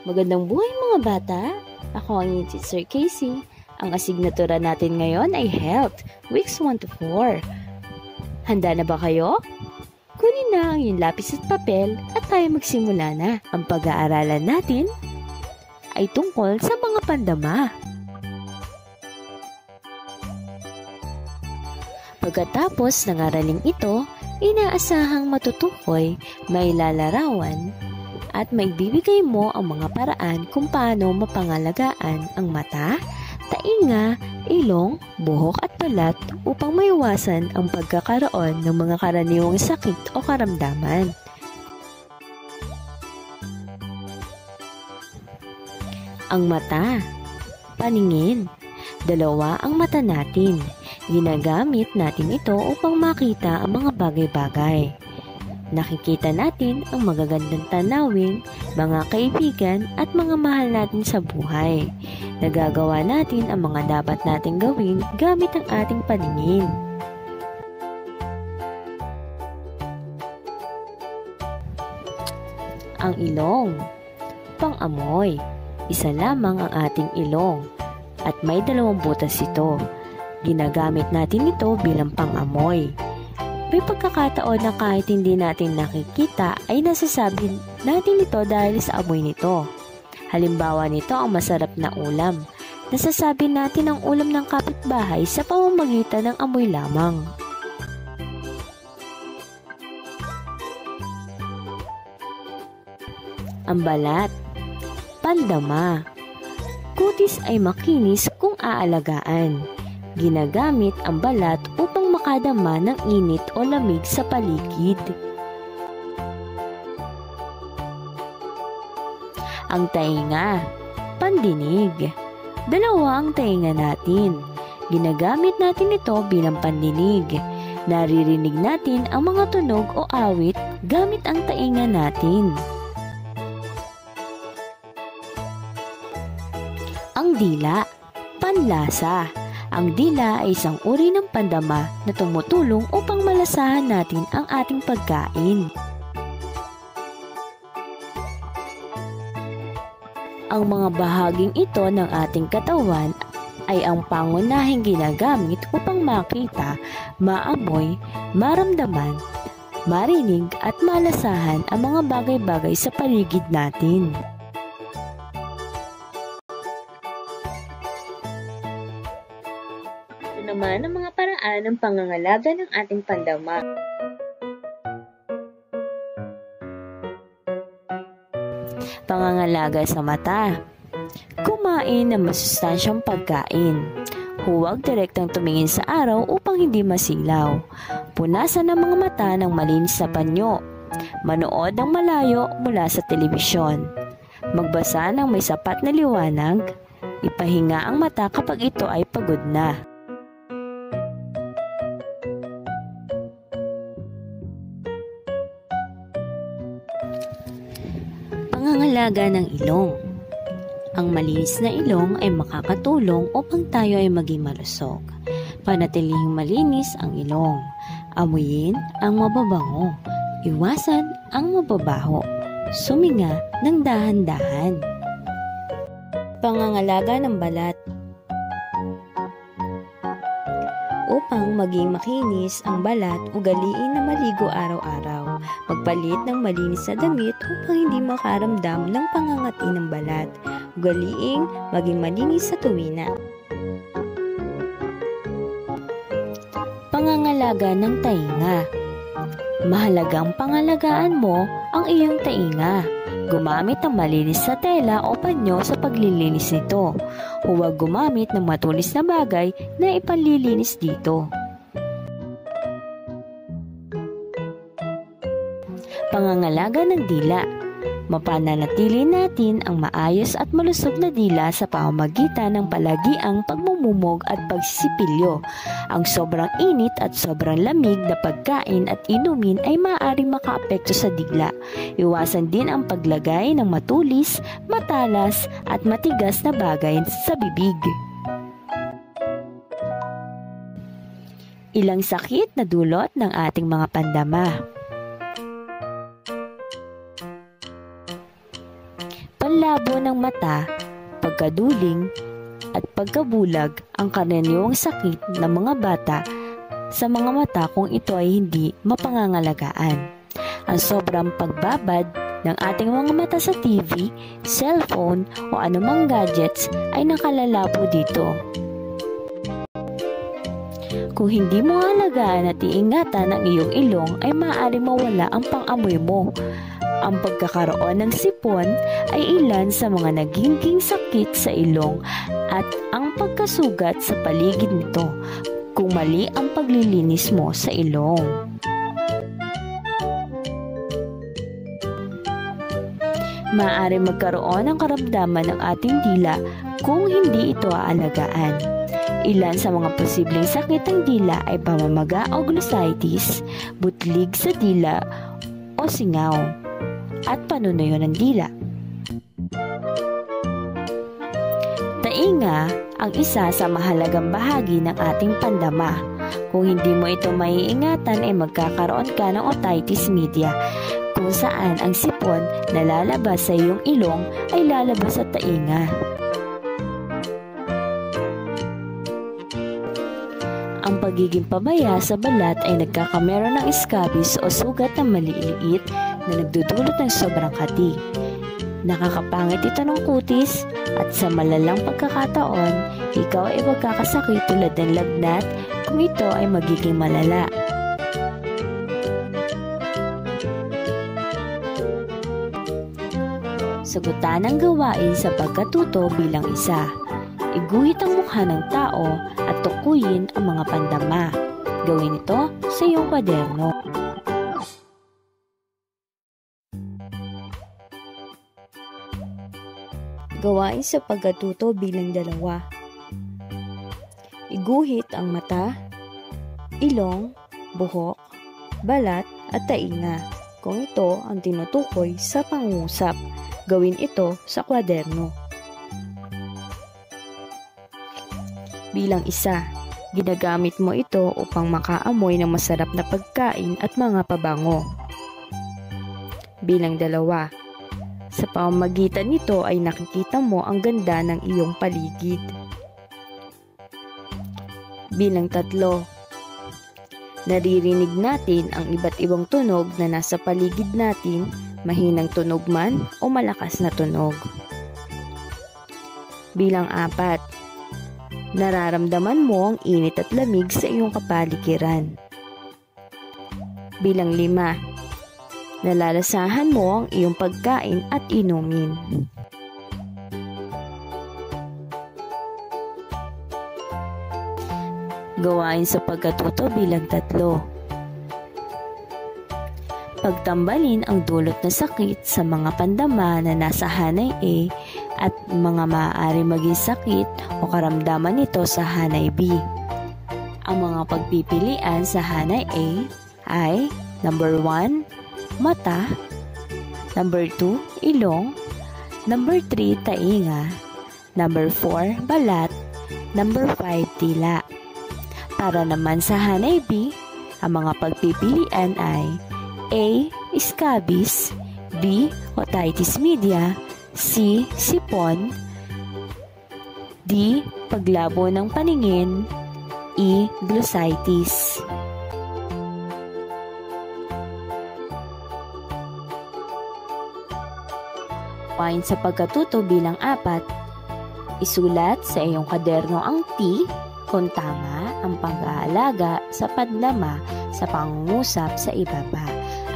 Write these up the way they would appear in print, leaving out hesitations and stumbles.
Magandang buhay mga bata! Ako ang inyong Teacher Casey. Ang asignatura natin ngayon ay Health, Weeks 1 to 4. Handa na ba kayo? Kunin na ang iyong lapis at papel at tayo magsimula na. Ang pag-aaralan natin ay tungkol sa mga pandama. Pagkatapos ng araling ito, inaasahang matutukoy, may lalarawan, at maibibigay mo ang mga paraan kung paano mapangalagaan ang mata, tainga, ilong, buhok at balat upang maiwasan ang pagkakaroon ng mga karaniwang sakit o karamdaman. Ang mata. Paningin. Dalawa ang mata natin. Ginagamit natin ito upang makita ang mga bagay-bagay. Nakikita natin ang magagandang tanawin, mga kaibigan at mga mahal natin sa buhay. Nagagawa natin ang mga dapat nating gawin gamit ang ating paningin. Ang ilong. Pang-amoy. Isa lamang ang ating ilong at may 2 butas ito. Ginagamit natin ito bilang pang-amoy. May pagkakataon na kahit hindi natin nakikita ay nasasabi natin ito dahil sa amoy nito. Halimbawa nito ang masarap na ulam. Nasasabi natin ang ulam ng kapitbahay sa pamamagitan ng amoy lamang. Ang balat. Pandama. Kutis ay makinis kung aalagaan. Ginagamit ang balat upang makadama ng init o lamig sa paligid. Ang tainga. Pandinig. 2 ang tainga natin. Ginagamit natin ito bilang pandinig. Naririnig natin ang mga tunog o awit gamit ang tainga natin. Ang dila. Panlasa. Ang dila ay isang uri ng pandama na tumutulong upang malasahan natin ang ating pagkain. Ang mga bahaging ito ng ating katawan ay ang pangunahing ginagamit upang makita, maamoy, maramdaman, marinig at malasahan ang mga bagay-bagay sa paligid natin. Naman ang mga paraan ng pangangalaga ng ating pandama. Pangangalaga sa mata. Kumain ng masustansyang pagkain. Huwag direktang tumingin sa araw upang hindi masilaw. Punasan ang mga mata ng malinis na panyo. Manood ng malayo mula sa telebisyon. Magbasa ng may sapat na liwanag. Ipahinga ang mata kapag ito ay pagod na. Pangangalaga ng ilong. Ang malinis na ilong ay makakatulong upang tayo ay maging malusog. Panatilihing malinis ang ilong. Amuyin ang mababango. Iwasan ang mababaho. Suminga ng dahan-dahan. Pangangalaga ng balat. Upang maging makinis ang balat, ugaliin na maligo araw-araw. Magpalit ng malinis na damit upang hindi makaramdam ng pangangati ng balat. Ugaliing maging malinis sa tuwina. Pangangalaga ng tainga. Mahalagang pangalagaan mo ang iyong tainga. Gumamit ng malinis na tela o panyo sa paglilinis nito. Huwag gumamit ng matulis na bagay na ipanlilinis dito. Pangangalaga ng dila. Mapananatili natin ang maayos at malusog na dila sa pamamagitan ng palagiang pagmumumog at pagsisipilyo. Ang sobrang init at sobrang lamig na pagkain at inumin ay maaaring makaapekto sa dila. Iwasan din ang paglagay ng matulis, matalas at matigas na bagay sa bibig. Ilang sakit na dulot ng ating mga pandama. pagkalabo ng mata, pagkaduling, at pagkabulag ang karaniwang sakit ng mga bata sa mga mata kung ito ay hindi mapangangalagaan. Ang sobrang pagbabad ng ating mga mata sa TV, cellphone o anumang gadgets ay nakalalabo dito. Kung hindi mo alagaan at iingatan ang iyong ilong ay maaari mawala ang pang-amoy mo. Ang pagkakaroon ng sipon ay ilan sa mga nagiging sakit sa ilong at ang pagkasugat sa paligid nito kung mali ang paglilinis mo sa ilong. Maaari magkaroon ng karamdaman ng ating dila kung hindi ito aalagaan. Ilan sa mga posibleng sakit ng dila ay pamamaga o glossitis, butlig sa dila o singaw, at panunuyo ng dila. Tainga ang isa sa mahalagang bahagi ng ating pandama. Kung hindi mo ito maiingatan ay magkakaroon ka ng otitis media, kung saan ang sipon na lalabas sa iyong ilong ay lalabas sa tainga. Ang pagiging pabaya sa balat ay nagkakameron ng scabies o sugat na maliliit na nagdudulot ng sobrang kati. Nakakapangit ito ng kutis at sa malalang pagkakataon, ikaw ay magkakasakit tulad ng lagnat kung ito ay magiging malala. Sagutan ang gawain sa pagkatuto bilang isa. Iguhit ang mukha ng tao at tukuyin ang mga pandama. Gawin ito sa iyong kwaderno. Gawain sa pagkatuto bilang dalawa. Iguhit ang mata, ilong, buhok, balat at tainga. Kung ito ang tinutukoy sa pangungusap, gawin ito sa kwaderno. Bilang isa, ginagamit mo ito upang makaamoy ng masarap na pagkain at mga pabango. Bilang dalawa, sa pamamagitan nito ay nakikita mo ang ganda ng iyong paligid. Bilang tatlo, naririnig natin ang iba't ibang tunog na nasa paligid natin, mahinang tunog man o malakas na tunog. Bilang apat, nararamdaman mo ang init at lamig sa iyong kapaligiran. Bilang lima, nalalasahan mo ang iyong pagkain at inumin. Gawain sa pagkatuto bilang tatlo. Pagtambalin ang dulot na sakit sa mga pandama na nasa hanay A at mga maaari maging sakit o karamdaman nito sa hanay B. Ang mga pagpipilian sa hanay A ay number 1, mata, number 2, ilong, number 3, tainga, number 4, balat, number 5, dila. Para naman sa hanay B, ang mga pagpipilian ay A, scabies, B, otitis media, C, sipon, D, paglabo ng paningin, E, glossitis. Gawain sa pagkatuto bilang apat, isulat sa iyong kwaderno ang T kung tama ang pag-aalaga sa pandama sa pangungusap sa ibaba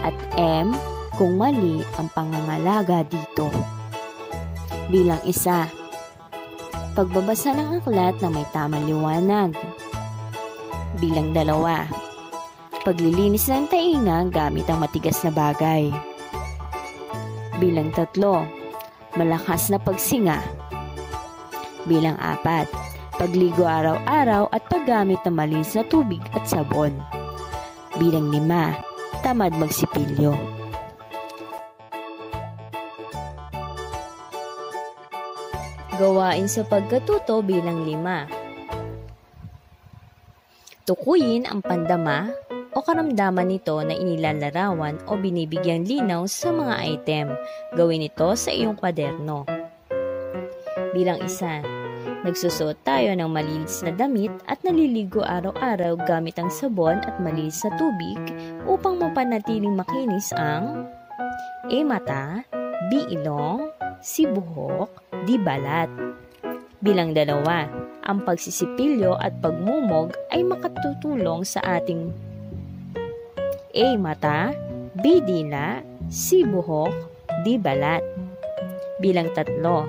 at M kung mali ang pangangalaga dito. Bilang isa, pagbabasa ng aklat na may tamang liwanag. Bilang dalawa, paglilinis ng tainga gamit ang matigas na bagay. Bilang tatlo, malakas na pagsinga. Bilang apat, pagligo araw-araw at paggamit ng malinis na tubig at sabon. Bilang lima, tamad magsipilyo. Gawain sa pagkatuto bilang 5. Tukuyin ang pandama o karamdaman nito na inilalarawan o binibigyang linaw sa mga item. Gawin ito sa iyong kwaderno. Bilang isa, nagsusuot tayo ng malinis na damit at naliligo araw-araw gamit ang sabon at malinis na tubig upang mapanatiling makinis ang A. Mata, B. Ilong, C. Buhok, D. Balat. Bilang dalawa, ang pagsisipilyo at pagmumog ay makatutulong sa ating A. Mata, B. Dila, C. Buhok, D. Balat. Bilang tatlo,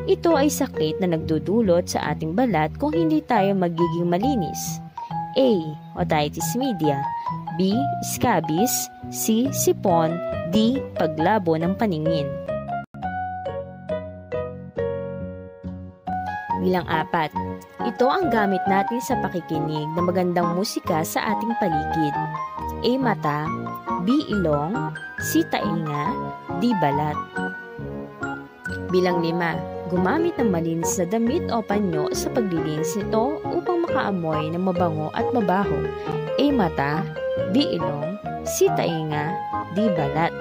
ito ay sakit na nagdudulot sa ating balat kung hindi tayo magiging malinis. A. Otitis media, B. Scabies, C. Sipon, D. Paglabo ng paningin. Bilang apat, ito ang gamit natin sa pakikinig ng magandang musika sa ating paligid. A. Mata, B. Ilong, C. Tainga, D. Balat. Bilang 5, gumamit ng malinis na damit o panyo sa paglilinis nito upang makaamoy ng mabango at mabaho. A. Mata, B. Ilong, C. Tainga, D. Balat.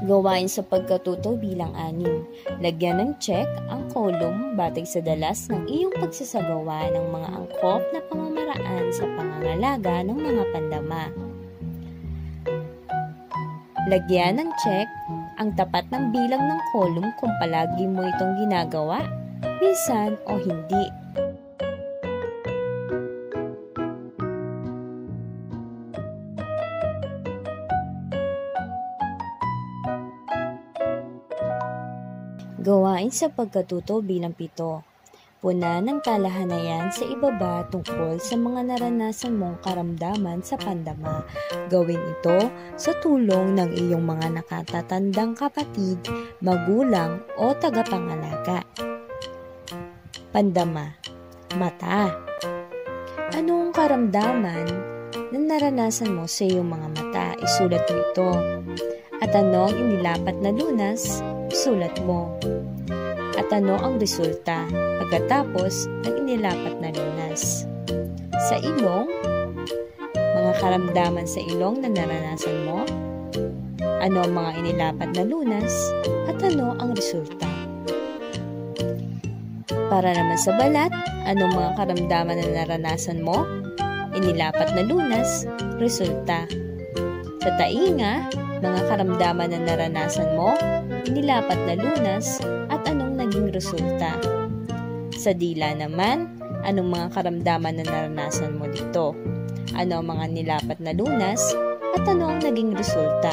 Gawain sa pagkatuto bilang 6. Lagyan ng check ang kolum batay sa dalas ng iyong pagsasagawa ng mga angkop na pamamaraan sa pangangalaga ng mga pandama. Lagyan ng check ang tapat ng bilang ng kolum kung palagi mo itong ginagawa, minsan o hindi. Gawain sa pagkatuto bilang 7. Punan ng talahanayan sa ibaba tungkol sa mga naranasan mong karamdaman sa pandama. Gawin ito sa tulong ng iyong mga nakatatandang kapatid, magulang o tagapangalaga. Pandama. Mata. Anong karamdaman na naranasan mo sa iyong mga mata? Isulat mo ito. At ano ang inilapat na lunas? Isulat mo. At ano ang resulta pagkatapos ng inilapat na lunas? Sa ilong, mga karamdaman sa ilong na naranasan mo, ano ang mga inilapat na lunas, at ano ang resulta? Para naman sa balat, anong mga karamdaman na naranasan mo, inilapat na lunas, resulta? Sa tainga, mga karamdaman na naranasan mo, inilapat na lunas, at anong naging resulta? Sa dila naman, anong mga karamdaman na naranasan mo dito? Ano ang mga nilapat na lunas, at ano ang naging resulta?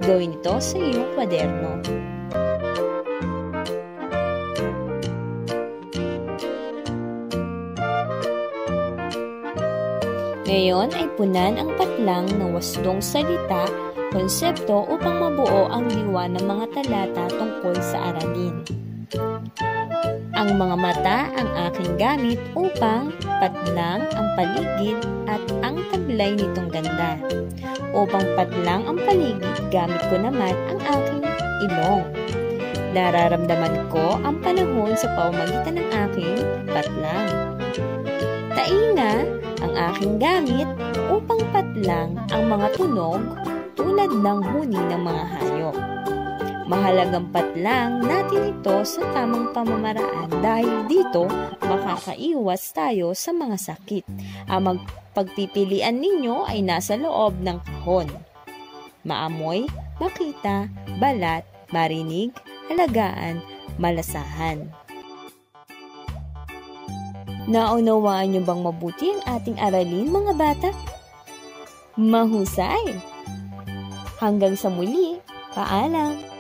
Gawin ito sa iyong kwaderno. Ngayon ay punan ang patlang ng 8 salita, konsepto upang mabuo ang diwa ng mga talata tungkol sa aralin. Ang mga mata ang aking gamit upang patlang ang paligid at ang taglay nitong ganda. Upang patlang ang paligid, gamit ko naman ang aking ilong. Nararamdaman ko ang panahon sa pamamagitan ng aking patlang. Tainga ang aking gamit upang patlang ang mga tunog tulad ng huni ng mga hayop. Mahalagang patlang natin ito sa tamang pamamaraan dahil dito makakaiwas tayo sa mga sakit. Ang pagpipilian ninyo ay nasa loob ng kahon. Maamoy, makita, balat, marinig, alagaan, malasahan. Naunawaan niyo bang mabuti ang ating aralin, mga bata? Mahusay! Hanggang sa muli, paalam!